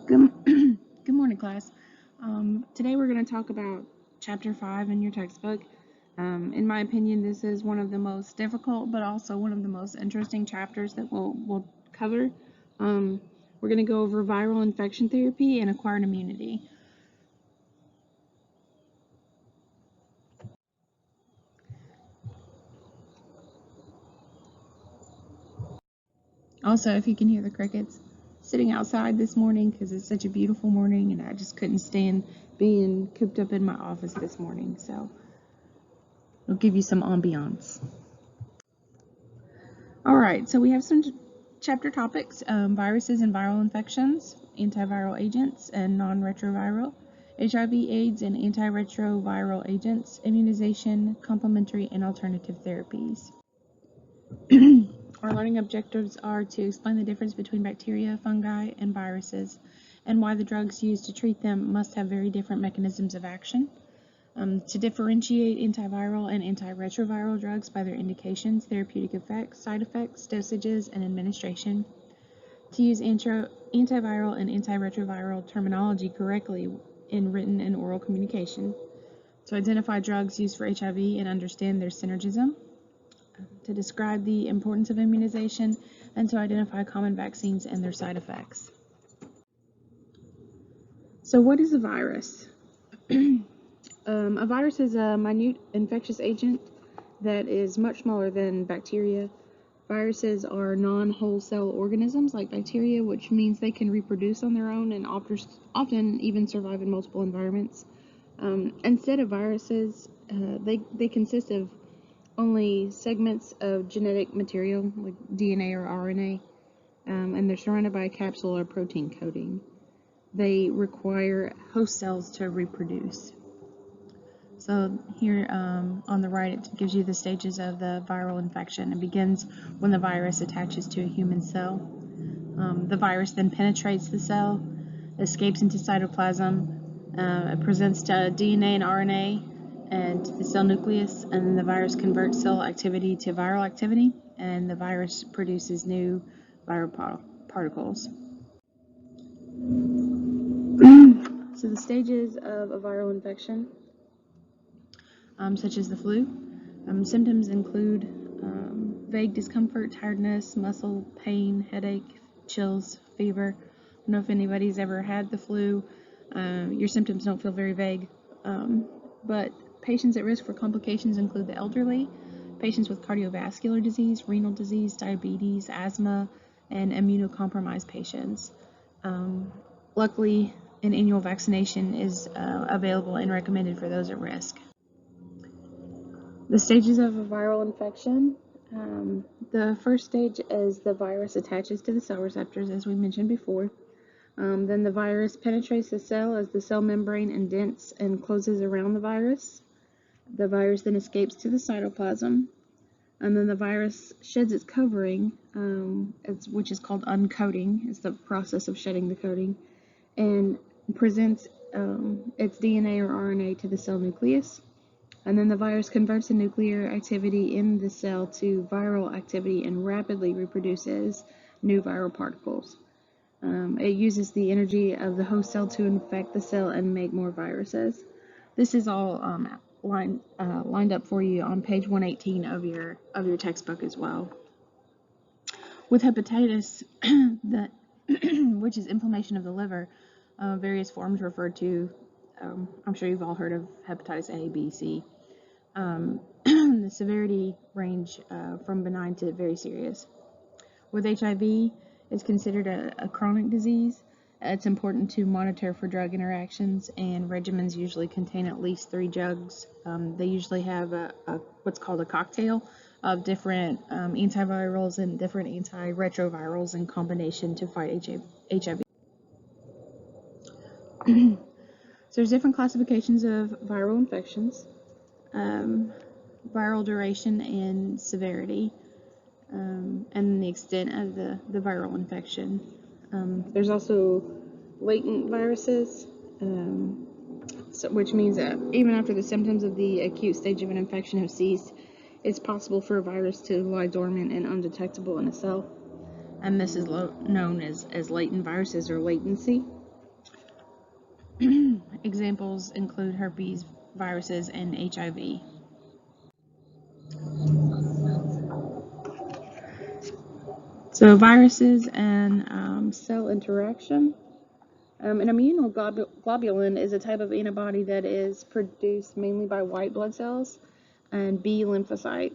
Good, good morning, class. Today we're going to talk about Chapter 5 in your textbook. In my opinion, this is one of the most difficult, but also one of the most interesting chapters that we'll cover. We're going to go over viral infection therapy and acquired immunity. Also, if you can hear the crickets, sitting outside this morning because it's such a beautiful morning and I just couldn't stand being cooped up in my office this morning, so it'll give you some ambiance. Alright, so we have some chapter topics, viruses and viral infections, antiviral agents and non-retroviral, HIV AIDS and antiretroviral agents, immunization, complementary and alternative therapies. Our learning objectives are to explain the difference between bacteria, fungi, and viruses, and why the drugs used to treat them must have very different mechanisms of action. To differentiate antiviral and antiretroviral drugs by their indications, therapeutic effects, side effects, dosages, and administration. To use antiviral and antiretroviral terminology correctly in written and oral communication. To identify drugs used for HIV and understand their synergism. To describe the importance of immunization, and to identify common vaccines and their side effects. So what is a virus? A virus is a minute infectious agent that is much smaller than bacteria. Viruses are non-whole cell organisms like bacteria, which means they can reproduce on their own and often even survive in multiple environments. Instead of viruses, they consist of only segments of genetic material like DNA or RNA, and they're surrounded by a capsule or protein coating. They require host cells to reproduce. So here on the right, it gives you the stages of the viral infection. It begins when the virus attaches to a human cell. The virus then penetrates the cell, escapes into cytoplasm, it presents to DNA and RNA and the cell nucleus, and then the virus converts cell activity to viral activity, and the virus produces new viral particles. So the stages of a viral infection, such as the flu. Symptoms include vague discomfort, tiredness, muscle pain, headache, chills, fever. I don't know if anybody's ever had the flu. Your symptoms don't feel very vague, but patients at risk for complications include the elderly, patients with cardiovascular disease, renal disease, diabetes, asthma, and immunocompromised patients. Luckily, an annual vaccination is available and recommended for those at risk. The stages of a viral infection. The first stage is the virus attaches to the cell receptors, as we mentioned before. Then the virus penetrates the cell as the cell membrane indents and closes around the virus. The virus then escapes to the cytoplasm, and then the virus sheds its covering, which is called uncoating. It's the process of shedding the coating, and presents its DNA or RNA to the cell nucleus. And then the virus converts the nuclear activity in the cell to viral activity and rapidly reproduces new viral particles. It uses the energy of the host cell to infect the cell and make more viruses. This is all lined up for you on page 118 of your textbook as well. With hepatitis, which is inflammation of the liver, various forms referred to. I'm sure you've all heard of hepatitis A, B, C. The severity range from benign to very serious. With HIV, it's considered a chronic disease. It's important to monitor for drug interactions, and regimens usually contain at least 3 drugs. They usually have what's called a cocktail of different antivirals and different antiretrovirals in combination to fight HIV. So there's different classifications of viral infections, viral duration and severity, and the extent of the viral infection. There's also latent viruses, which means that even after the symptoms of the acute stage of an infection have ceased, it's possible for a virus to lie dormant and undetectable in a cell. And this is known as latent viruses or latency. Examples include herpes viruses and HIV. So viruses and cell interaction. An immunoglobulin is a type of antibody that is produced mainly by white blood cells and B lymphocyte,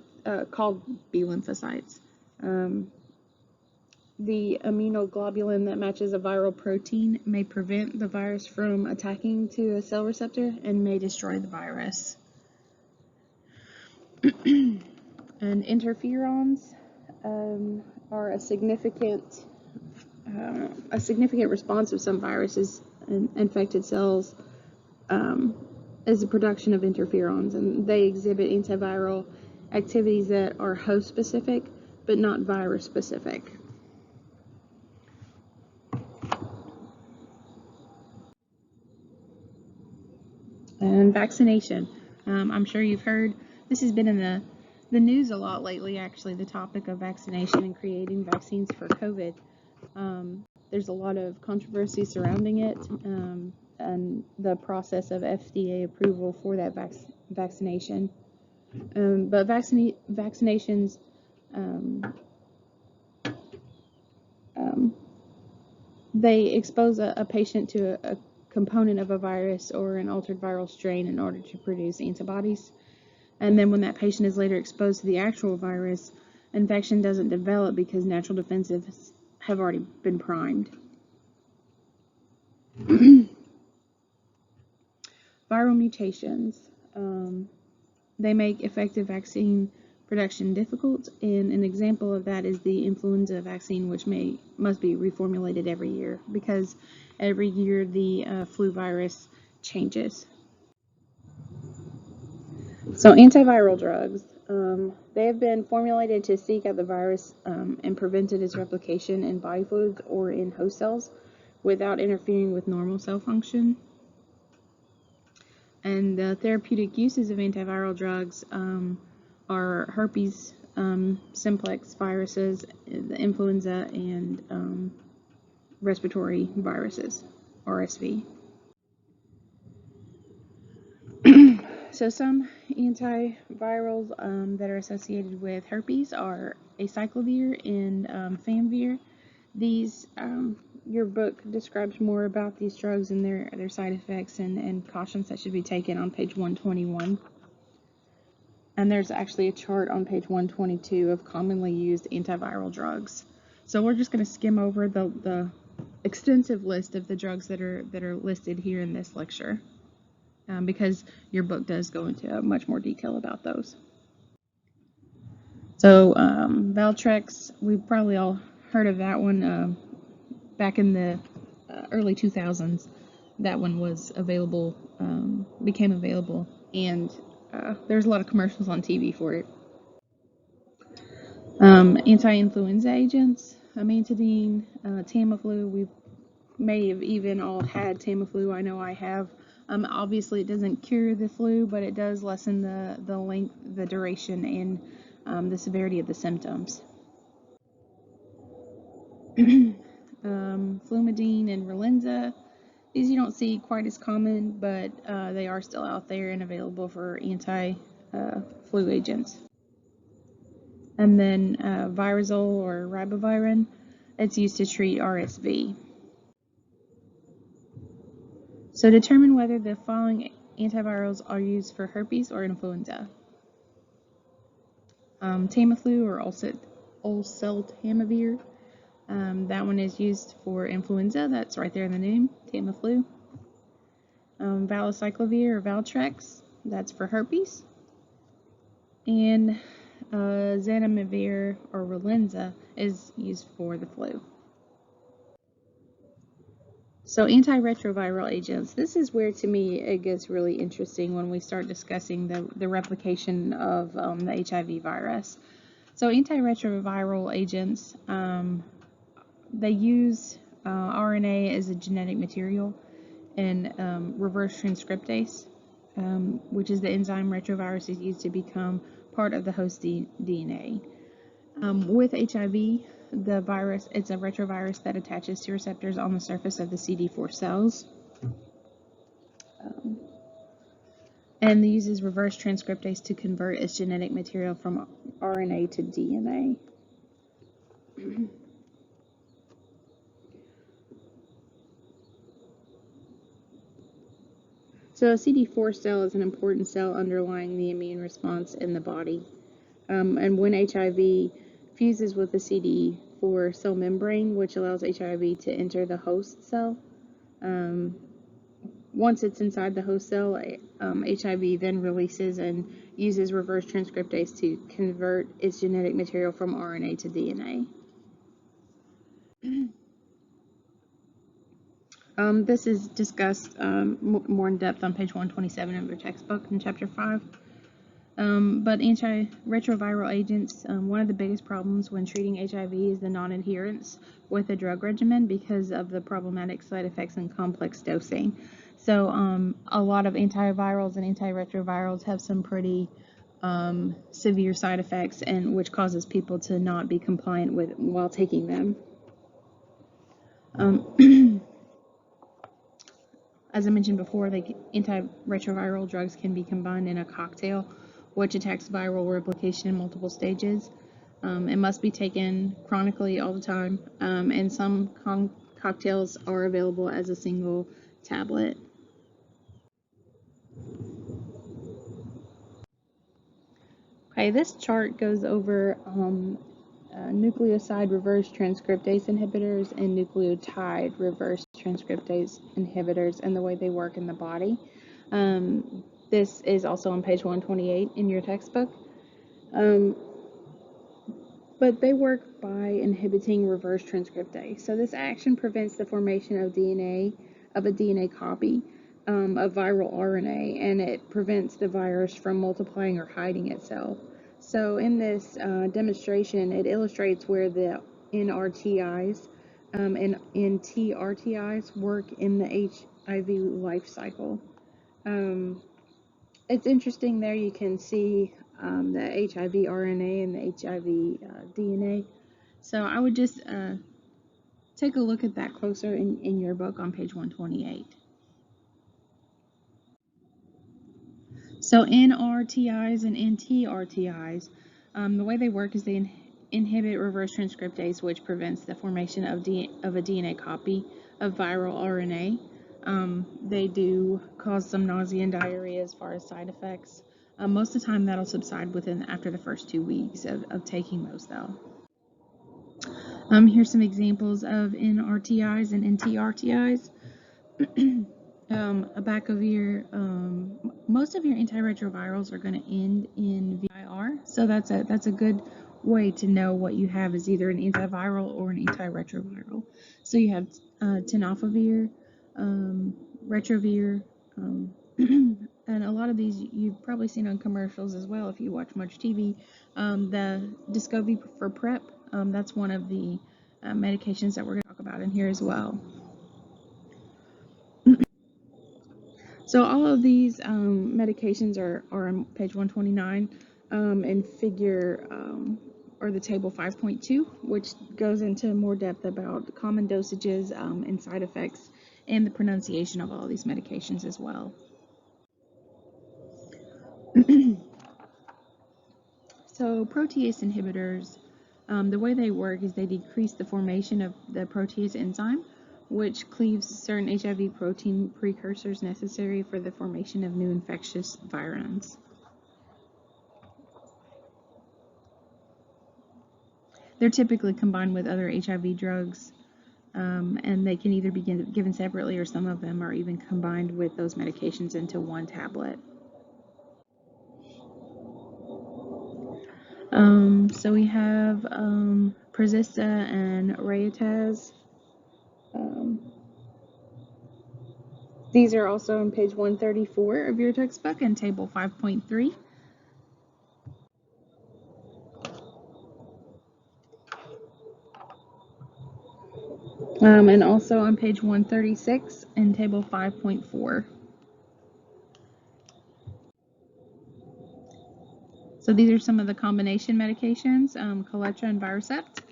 called B lymphocytes. The immunoglobulin that matches a viral protein may prevent the virus from attacking to a cell receptor and may destroy the virus. And interferons are a significant response of some viruses and infected cells is the production of interferons, and they exhibit antiviral activities that are host specific but not virus specific. And vaccination. I'm sure you've heard, this has been in the news a lot lately, actually, the topic of vaccination and creating vaccines for COVID. There's a lot of controversy surrounding it and the process of FDA approval for that vaccination. But vaccinations they expose a patient to a component of a virus or an altered viral strain in order to produce antibodies. And then when that patient is later exposed to the actual virus, infection doesn't develop because natural defenses have already been primed. Viral mutations. They make effective vaccine production difficult, and an example of that is the influenza vaccine, which must be reformulated every year because every year the flu virus changes. So antiviral drugs, they have been formulated to seek out the virus and prevent its replication in body fluids or in host cells without interfering with normal cell function. And the therapeutic uses of antiviral drugs are herpes simplex viruses, the influenza, and respiratory viruses, RSV. So some antivirals that are associated with herpes are acyclovir and famvir. These, your book describes more about these drugs and their side effects and cautions that should be taken on page 121. And there's actually a chart on page 122 of commonly used antiviral drugs. So we're just going to skim over the extensive list of the drugs that are listed here in this lecture. Because your book does go into much more detail about those. So Valtrex, we've probably all heard of that one. Back in the early 2000s, that one was available, became available, and there's a lot of commercials on TV for it. Anti-influenza agents, amantadine, Tamiflu. We may have even all had Tamiflu. I know I have. Obviously, it doesn't cure the flu, but it does lessen the length, the duration, and the severity of the symptoms. Flumidine and Relenza. These you don't see quite as common, but they are still out there and available for anti-flu agents. And then Virazole or ribavirin. It's used to treat RSV. So determine whether the following antivirals are used for herpes or influenza. Tamiflu or oseltamivir. That one is used for influenza. That's right there in the name, Tamiflu. Valacyclovir or Valtrex. That's for herpes. And zanamivir or Relenza is used for the flu. So antiretroviral agents, this is where to me it gets really interesting when we start discussing the replication of the HIV virus. So antiretroviral agents, they use RNA as a genetic material and reverse transcriptase, which is the enzyme retrovirus is used to become part of the host DNA. With HIV, the virus, it's a retrovirus that attaches to receptors on the surface of the CD4 cells. and uses reverse transcriptase to convert its genetic material from RNA to DNA. So a CD4 cell is an important cell underlying the immune response in the body. And when HIV fuses with the CD4 cell membrane, which allows HIV to enter the host cell, once it's inside the host cell, HIV then releases and uses reverse transcriptase to convert its genetic material from RNA to DNA. This is discussed more in depth on page 127 of your textbook in chapter 5. But antiretroviral agents, one of the biggest problems when treating HIV is the non-adherence with a drug regimen because of the problematic side effects and complex dosing. So a lot of antivirals and antiretrovirals have some pretty severe side effects, and which causes people to not be compliant with while taking them. As I mentioned before, antiretroviral drugs can be combined in a cocktail, which attacks viral replication in multiple stages. It must be taken chronically all the time, and some cocktails are available as a single tablet. Okay, this chart goes over nucleoside reverse transcriptase inhibitors and nucleotide reverse transcriptase inhibitors and the way they work in the body. This is also on page 128 in your textbook. But they work by inhibiting reverse transcriptase. So this action prevents the formation of a DNA copy of viral RNA, and it prevents the virus from multiplying or hiding itself. So in this demonstration, it illustrates where the NRTIs and NTRTIs work in the HIV life cycle. It's interesting there you can see the HIV RNA and the HIV DNA. So I would just take a look at that closer in your book on page 128. So NRTIs and NTRTIs, the way they work is they inhibit reverse transcriptase, which prevents the formation of a DNA copy of viral RNA. They do cause some nausea and diarrhea as far as side effects. Most of the time that'll subside after the first 2 weeks of taking those though. Here's some examples of NRTIs and NTRTIs. Most of your antiretrovirals are going to end in VIR, so that's a good way to know what you have is either an antiviral or an antiretroviral. So you have tenofovir, retrovir, and a lot of these you've probably seen on commercials as well if you watch much TV. The Descovy for PrEP, that's one of the medications that we're going to talk about in here as well. So all of these medications are on page 129 in figure or the table 5.2, which goes into more depth about common dosages and side effects and the pronunciation of all these medications as well. So protease inhibitors, the way they work is they decrease the formation of the protease enzyme, which cleaves certain HIV protein precursors necessary for the formation of new infectious virions. They're typically combined with other HIV drugs, and they can either be given separately or some of them are even combined with those medications into one tablet. So we have Prozista and Rayataz. These are also on page 134 of your textbook in table 5.3. And also on page 136 in table 5.4. So these are some of the combination medications, Coletra and Viracept.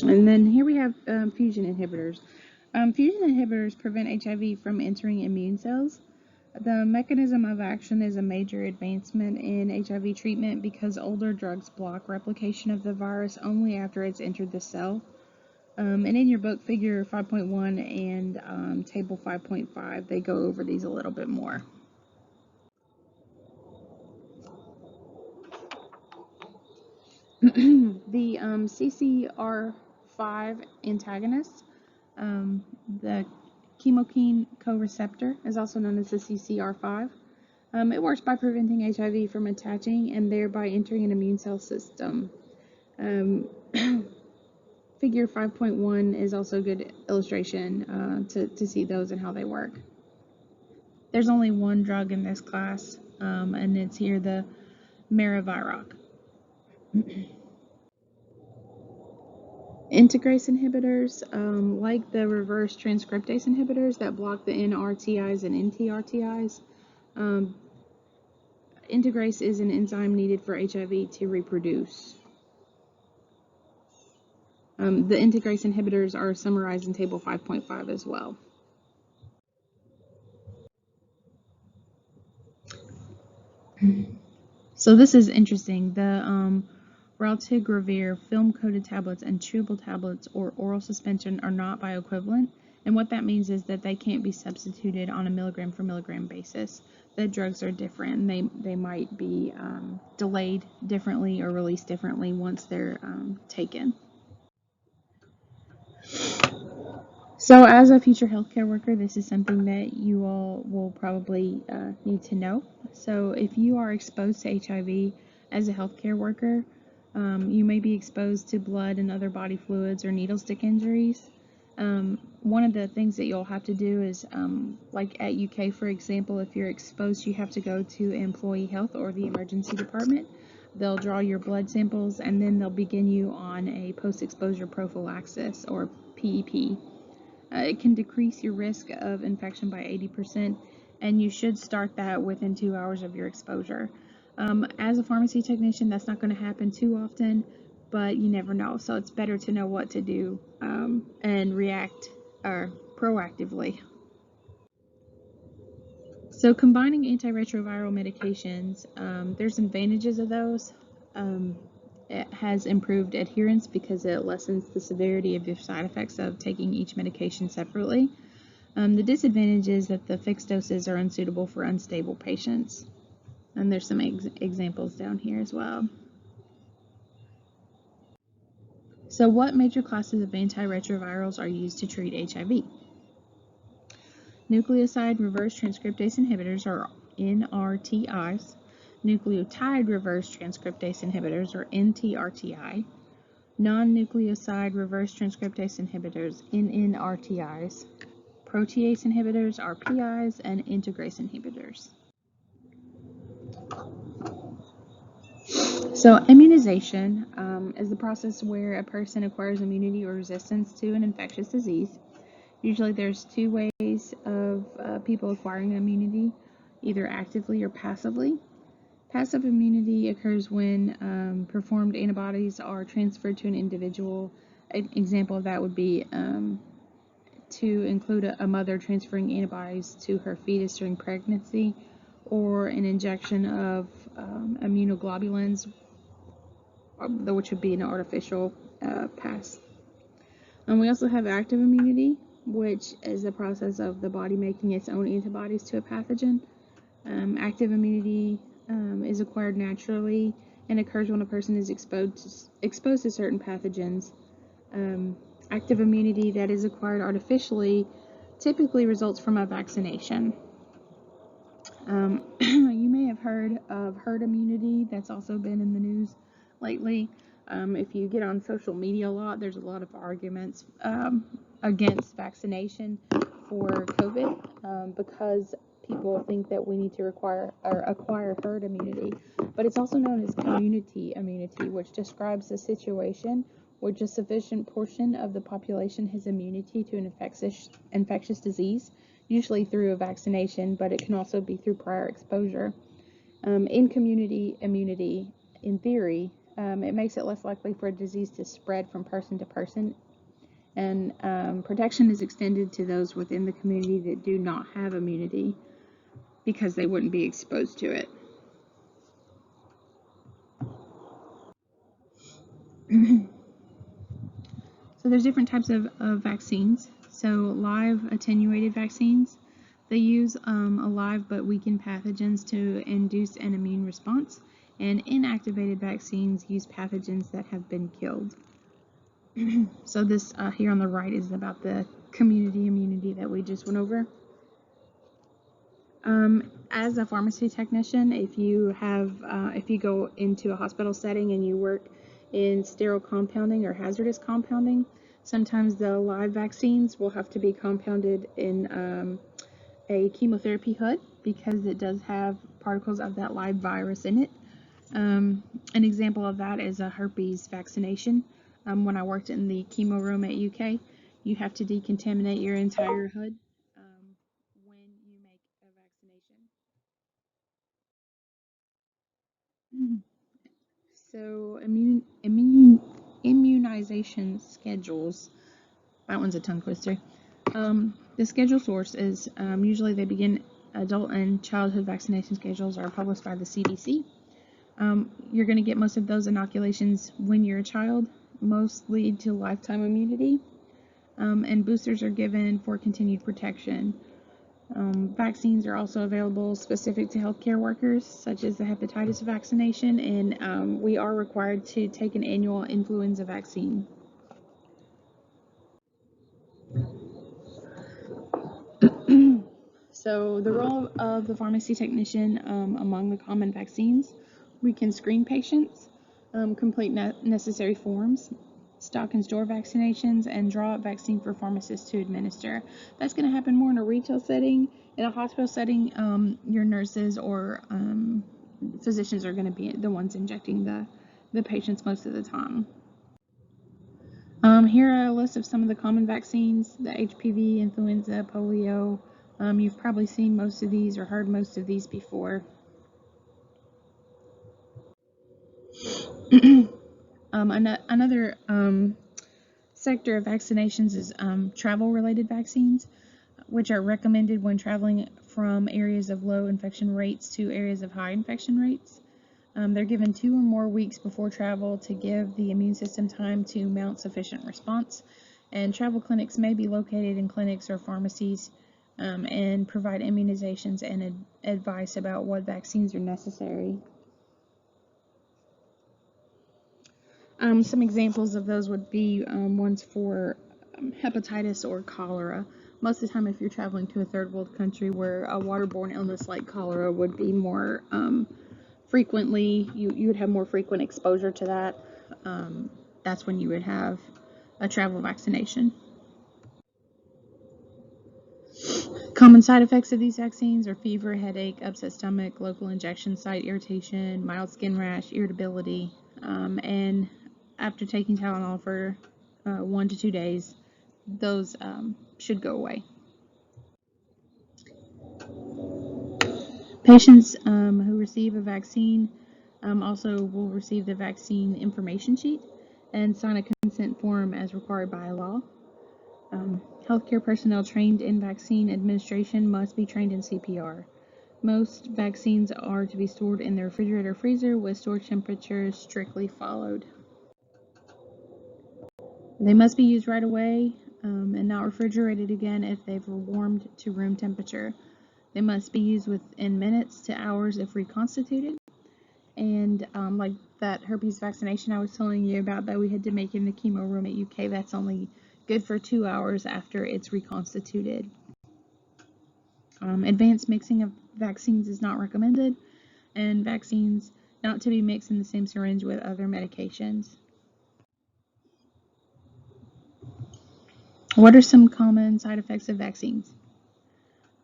And then here we have fusion inhibitors. Fusion inhibitors prevent HIV from entering immune cells. The mechanism of action is a major advancement in HIV treatment because older drugs block replication of the virus only after it's entered the cell. And in your book, Figure 5.1 and Table 5.5, they go over these a little bit more. The CCR5 antagonist, the chemokine co-receptor, is also known as the CCR5. It works by preventing HIV from attaching and thereby entering an immune cell system. Figure 5.1 is also a good illustration to see those and how they work. There's only one drug in this class, and it's here the Maraviroc. Integrase inhibitors, like the reverse transcriptase inhibitors that block the NRTIs and NTRTIs, integrase is an enzyme needed for HIV to reproduce. The integrase inhibitors are summarized in Table 5.5 as well. So this is interesting. The raltegravir film-coated tablets and chewable tablets or oral suspension are not bioequivalent, and what that means is that they can't be substituted on a milligram for milligram basis. The drugs are different, and they might be delayed differently or released differently once they're taken. So as a future healthcare worker, this is something that you all will probably need to know. So if you are exposed to HIV as a healthcare worker, you may be exposed to blood and other body fluids or needle stick injuries. One of the things that you'll have to do is, like at UK, for example, if you're exposed, you have to go to employee health or the emergency department. They'll draw your blood samples and then they'll begin you on a post-exposure prophylaxis or PEP. It can decrease your risk of infection by 80%, and you should start that within 2 hours of your exposure. As a pharmacy technician, that's not going to happen too often, but you never know. So it's better to know what to do and react proactively. So combining antiretroviral medications, there's advantages of those. It has improved adherence because it lessens the severity of the side effects of taking each medication separately. The disadvantage is that the fixed doses are unsuitable for unstable patients. And there's some examples down here as well. So what major classes of antiretrovirals are used to treat HIV? Nucleoside reverse transcriptase inhibitors, or NRTIs. Nucleotide reverse transcriptase inhibitors, or NTRTI. Non-nucleoside reverse transcriptase inhibitors, NNRTIs. Protease inhibitors, RPIs, and integrase inhibitors. So immunization is the process where a person acquires immunity or resistance to an infectious disease. Usually there's two ways of people acquiring immunity, either actively or passively. Passive immunity occurs when performed antibodies are transferred to an individual. An example of that would be to include a mother transferring antibodies to her fetus during pregnancy, or an injection of immunoglobulins, which would be an artificial pass. And we also have active immunity, which is the process of the body making its own antibodies to a pathogen. Active immunity is acquired naturally and occurs when a person is exposed to certain pathogens. Active immunity that is acquired artificially typically results from a vaccination. You may have heard of herd immunity. That's also been in the news lately. If you get on social media a lot, there's a lot of arguments against vaccination for COVID because people think that we need to acquire herd immunity. But it's also known as community immunity, which describes a situation where a sufficient portion of the population has immunity to an infectious disease, usually through a vaccination, but it can also be through prior exposure. In community immunity, in theory, It makes it less likely for a disease to spread from person to person, and protection is extended to those within the community that do not have immunity because they wouldn't be exposed to it. So there's different types of vaccines. So live attenuated vaccines, they use a live but weakened pathogens to induce an immune response, and inactivated vaccines use pathogens that have been killed. So this here on the right is about the community immunity that we just went over. As a pharmacy technician, if you go into a hospital setting and you work in sterile compounding or hazardous compounding, sometimes the live vaccines will have to be compounded in a chemotherapy hood because it does have particles of that live virus in it. An example of that is a herpes vaccination. When I worked in the chemo room at UK, you have to decontaminate your entire hood when you make a vaccination. So immunization schedules. That one's a tongue twister. The schedule source is usually they begin adult and childhood vaccination schedules are published by the CDC. You're going to get most of those inoculations when you're a child. Most lead to lifetime immunity, and boosters are given for continued protection. Vaccines are also available specific to healthcare workers, such as the hepatitis vaccination, and we are required to take an annual influenza vaccine. So the role of the pharmacy technician among the common vaccines, we can screen patients, complete necessary forms, stock and store vaccinations, and draw up vaccine for pharmacists to administer. That's going to happen more in a retail setting. In a hospital setting, your nurses or physicians are going to be the ones injecting the patients most of the time. Here are a list of some of the common vaccines: the HPV, influenza, polio. You've probably seen most of these or heard most of these before. Another sector of vaccinations is travel-related vaccines, which are recommended when traveling from areas of low infection rates to areas of high infection rates. They're given 2 or more weeks before travel to give the immune system time to mount sufficient response. And travel clinics may be located in clinics or pharmacies and provide immunizations and advice about what vaccines are necessary. Some examples of those would be ones for hepatitis or cholera. Most of the time, if you're traveling to a third world country where a waterborne illness like cholera would be more frequently, you would have more frequent exposure to that. That's when you would have a travel vaccination. Common side effects of these vaccines are fever, headache, upset stomach, local injection site irritation, mild skin rash, irritability, and after taking Tylenol for 1 to 2 days, those should go away. Patients who receive a vaccine also will receive the vaccine information sheet and sign a consent form as required by law. Healthcare personnel trained in vaccine administration must be trained in CPR. Most vaccines are to be stored in the refrigerator or freezer with storage temperatures strictly followed. They must be used right away and not refrigerated again if they've warmed to room temperature. They must be used within minutes to hours if reconstituted. And like that herpes vaccination I was telling you about that we had to make in the chemo room at UK, that's only good for 2 hours after it's reconstituted. Advanced mixing of vaccines is not recommended, and vaccines not to be mixed in the same syringe with other medications. What are some common side effects of vaccines?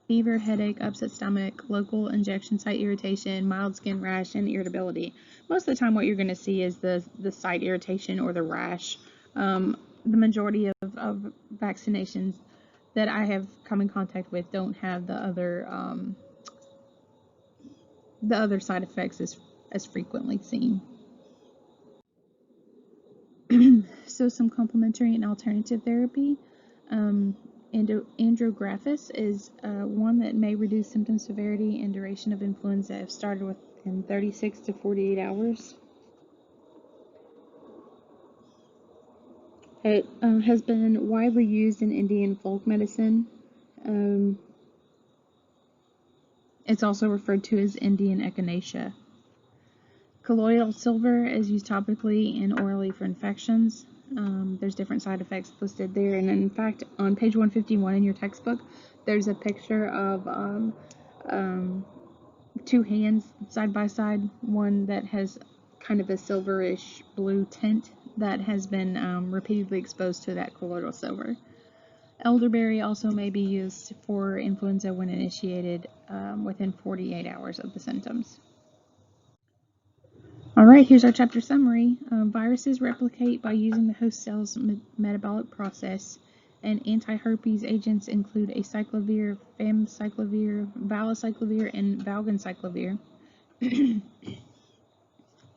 Fever, headache, upset stomach, local injection site irritation, mild skin rash, and irritability. Most of the time what you're going to see is the site irritation or the rash. The majority of vaccinations that I have come in contact with don't have the other side effects as frequently seen. So some complementary and alternative therapy. Andrographis is one that may reduce symptom severity and duration of influenza if started within 36 to 48 hours. It has been widely used in Indian folk medicine. It's also referred to as Indian echinacea. Colloidal silver is used topically and orally for infections. There's different side effects listed there, and in fact, on page 151 in your textbook, there's a picture of two hands side by side, one that has kind of a silverish blue tint that has been repeatedly exposed to that colloidal silver. Elderberry also may be used for influenza when initiated within 48 hours of the symptoms. All right, here's our chapter summary. Viruses replicate by using the host cell's metabolic process, and anti-herpes agents include acyclovir, famciclovir, valacyclovir, and valganciclovir.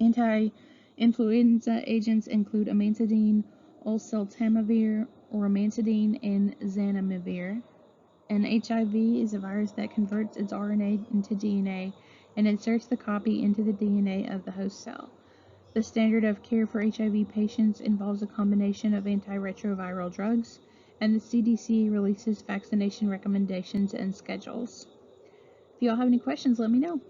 Anti-influenza agents include amantadine, oseltamivir, oromantadine, and zanamivir. And HIV is a virus that converts its RNA into DNA and inserts the copy into the DNA of the host cell. The standard of care for HIV patients involves a combination of antiretroviral drugs, and the CDC releases vaccination recommendations and schedules. If you all have any questions, let me know.